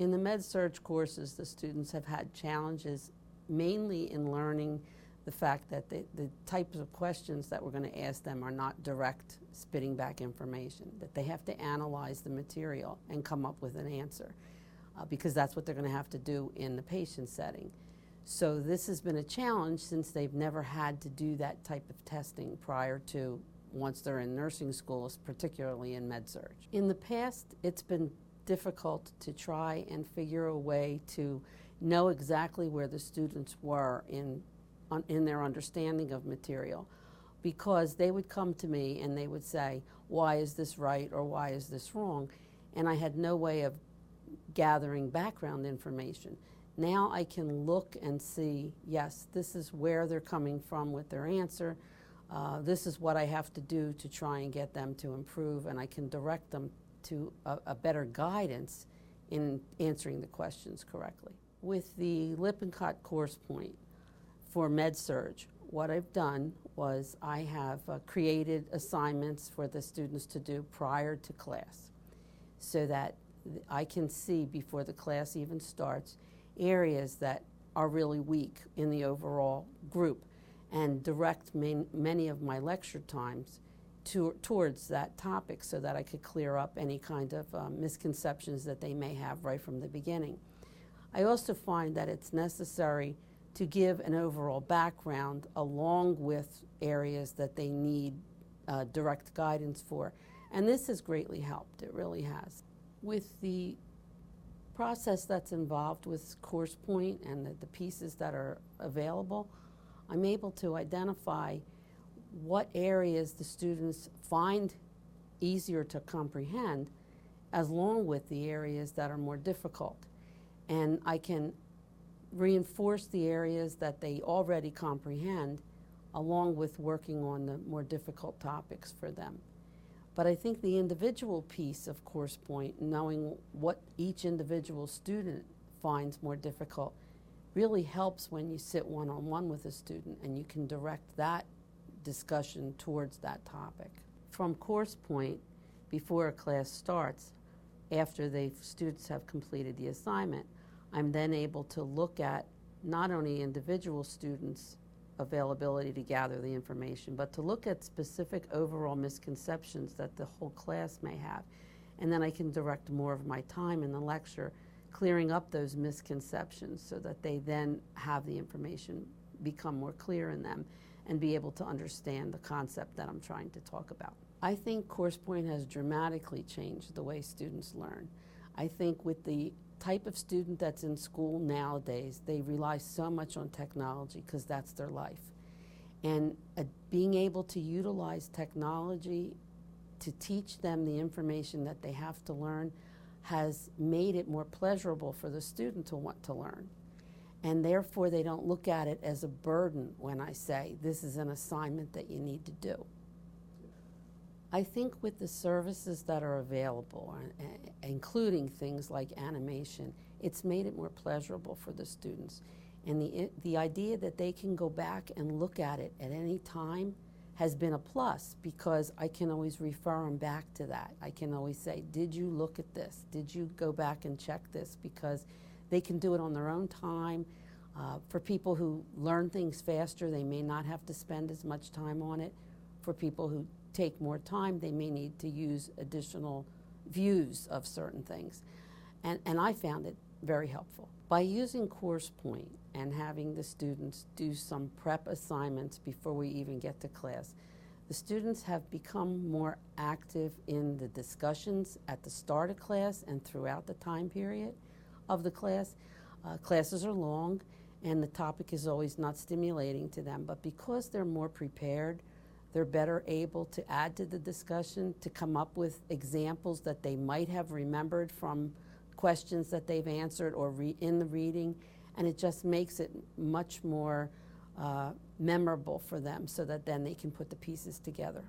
In the med-surg courses, the students have had challenges mainly in learning the fact that the types of questions that we're going to ask them are not direct spitting back information, that they have to analyze the material and come up with an answer, because that's what they're going to have to do in the patient setting. So this has been a challenge since they've never had to do that type of testing prior to once they're in nursing schools, particularly in med-surg. In the past, it's been difficult to try and figure a way to know exactly where the students were in their understanding of material, because they would come to me and they would say, why is this right or why is this wrong? And I had no way of gathering background information. Now I can look and see, yes, this is where they're coming from with their answer. This is what I have to do to try and get them to improve, and I can direct them to a better guidance in answering the questions correctly. With the Lippincott CoursePoint for med-surg, what I've done was I have created assignments for the students to do prior to class so that I can see before the class even starts areas that are really weak in the overall group and direct many of my lecture times towards that topic so that I could clear up any kind of misconceptions that they may have right from the beginning. I also find that it's necessary to give an overall background along with areas that they need direct guidance for. And this has greatly helped, it really has. With the process that's involved with CoursePoint and the pieces that are available, I'm able to identify what areas the students find easier to comprehend, along with the areas that are more difficult. And I can reinforce the areas that they already comprehend, along with working on the more difficult topics for them. But I think the individual piece of CoursePoint, knowing what each individual student finds more difficult, really helps when you sit one-on-one with a student and you can direct that discussion towards that topic. From CoursePoint, before a class starts, after the students have completed the assignment, I'm then able to look at not only individual students' availability to gather the information, but to look at specific overall misconceptions that the whole class may have. And then I can direct more of my time in the lecture clearing up those misconceptions so that they then have the information become more clear in them and be able to understand the concept that I'm trying to talk about. I think CoursePoint has dramatically changed the way students learn. I think with the type of student that's in school nowadays, they rely so much on technology because that's their life. And being able to utilize technology to teach them the information that they have to learn has made it more pleasurable for the student to want to learn. And therefore they don't look at it as a burden when I say this is an assignment that you need to do. I think with the services that are available, including things like animation, it's made it more pleasurable for the students. And the idea that they can go back and look at it at any time has been a plus, because I can always refer them back to that. I can always say, did you look at this? Did you go back and check this? Because they can do it on their own time. For people who learn things faster, they may not have to spend as much time on it. For people who take more time, they may need to use additional views of certain things. And I found it very helpful. By using CoursePoint and having the students do some prep assignments before we even get to class, the students have become more active in the discussions at the start of class and throughout the time period of the class. Classes are long and the topic is always not stimulating to them, but because they're more prepared, they're better able to add to the discussion, to come up with examples that they might have remembered from questions that they've answered or in the reading, and it just makes it much more memorable for them so that then they can put the pieces together.